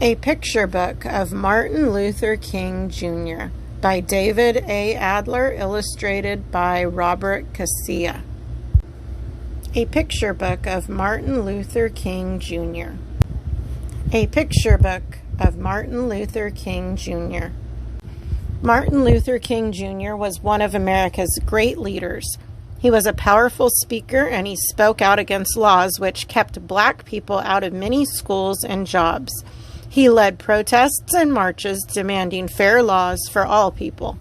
A Picture Book of Martin Luther King Jr. by David A. Adler, illustrated by Robert Casilla. A Picture Book of Martin Luther King Jr. A Picture Book of Martin Luther King Jr. Martin Luther King Jr. was one of America's great leaders. He was a powerful speaker, and he spoke out against laws which kept black people out of many schools and jobs. He led protests and marches demanding fair laws for all people.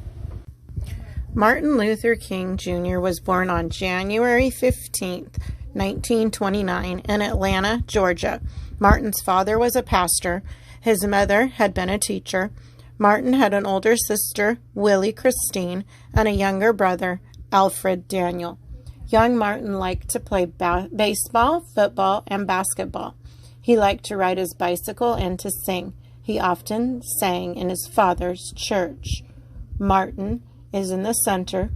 Martin Luther King Jr. was born on January 15, 1929, in Atlanta, Georgia. Martin's father was a pastor. His mother had been a teacher. Martin had an older sister, Willie Christine, and a younger brother, Alfred Daniel. Young Martin liked to play baseball, football, and basketball. He liked to ride his bicycle and to sing. He often sang in his father's church. Martin is in the center,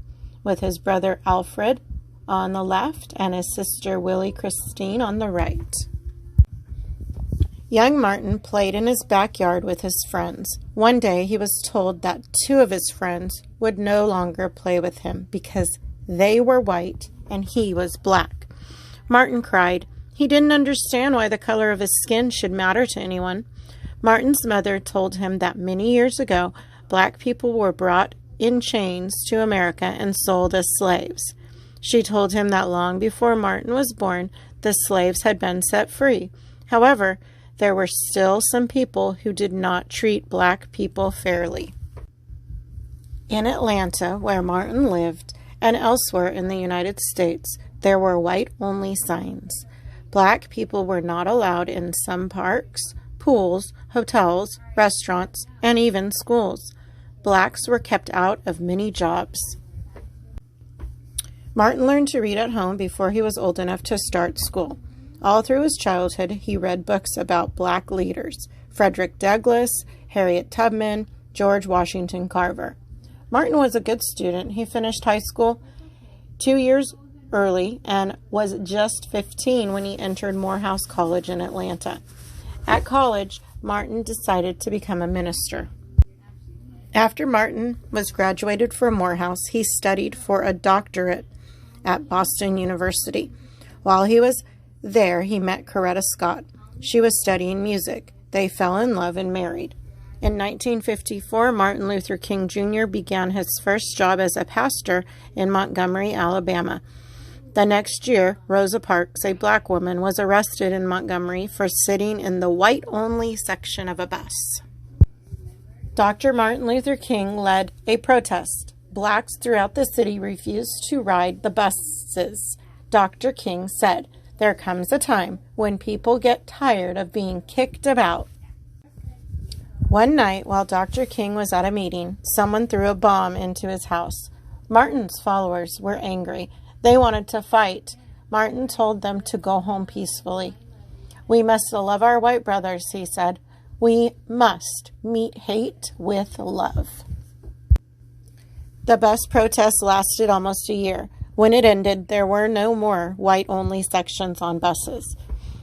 with his brother Alfred on the left and his sister Willie Christine on the right. Young Martin played in his backyard with his friends. One day he was told that two of his friends would no longer play with him because they were white and he was black. Martin cried. He didn't understand why the color of his skin should matter to anyone. Martin's mother told him that many years ago, black people were brought in chains to America and sold as slaves. She told him that long before Martin was born, the slaves had been set free. However, there were still some people who did not treat black people fairly. In Atlanta, where Martin lived, and elsewhere in the United States, there were white-only signs. Black people were not allowed in some parks, pools, hotels, restaurants, and even schools. Blacks were kept out of many jobs. Martin learned to read at home before he was old enough to start school. All through his childhood, he read books about black leaders: Frederick Douglass, Harriet Tubman, George Washington Carver. Martin was a good student. He finished high school 2 years early and was just 15 when he entered Morehouse College in Atlanta. At college, Martin decided to become a minister. After Martin was graduated from Morehouse, he studied for a doctorate at Boston University. While he was there, he met Coretta Scott. She was studying music. They fell in love and married. In 1954, Martin Luther King Jr. began his first job as a pastor in Montgomery, Alabama. The next year, Rosa Parks, a black woman, was arrested in Montgomery for sitting in the white-only section of a bus. Dr. Martin Luther King led a protest. Blacks throughout the city refused to ride the buses. Dr. King said, "There comes a time when people get tired of being kicked about." One night, while Dr. King was at a meeting, someone threw a bomb into his house. Martin's followers were angry. They wanted to fight. Martin told them to go home peacefully. "We must love our white brothers," he said. "We must meet hate with love." The bus protest lasted almost a year. When it ended, there were no more white-only sections on buses.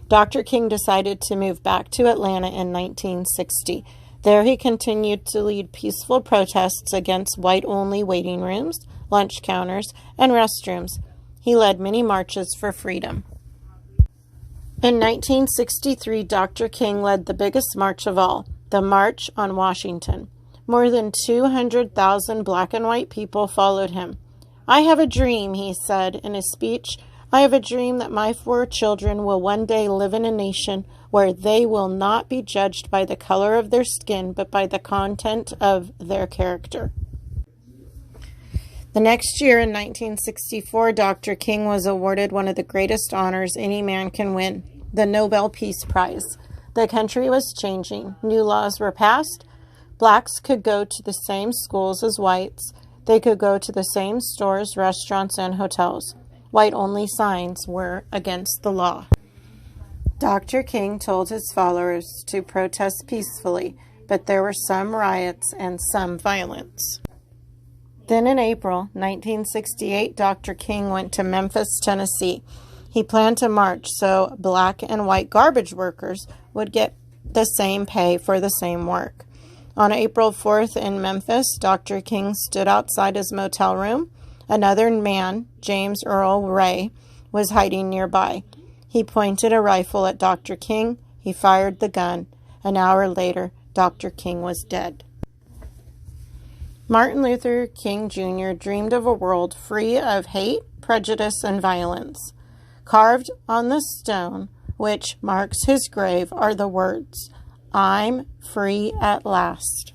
Dr. King decided to move back to Atlanta in 1960. There he continued to lead peaceful protests against white-only waiting rooms, lunch counters, and restrooms. He led many marches for freedom. In 1963, Dr. King led the biggest march of all, the March on Washington. More than 200,000 black and white people followed him. "I have a dream," he said in his speech. "I have a dream that my 4 children will one day live in a nation where they will not be judged by the color of their skin, but by the content of their character." The next year, in 1964, Dr. King was awarded one of the greatest honors any man can win, the Nobel Peace Prize. The country was changing. New laws were passed. Blacks could go to the same schools as whites. They could go to the same stores, restaurants, and hotels. White-only signs were against the law. Dr. King told his followers to protest peacefully, but there were some riots and some violence. Then in April 1968, Dr. King went to Memphis, Tennessee. He planned to march so black and white garbage workers would get the same pay for the same work. On April 4th in Memphis, Dr. King stood outside his motel room. Another man, James Earl Ray, was hiding nearby. He pointed a rifle at Dr. King. He fired the gun. An hour later, Dr. King was dead. Martin Luther King Jr. dreamed of a world free of hate, prejudice, and violence. Carved on the stone which marks his grave are the words, "I'm free at last."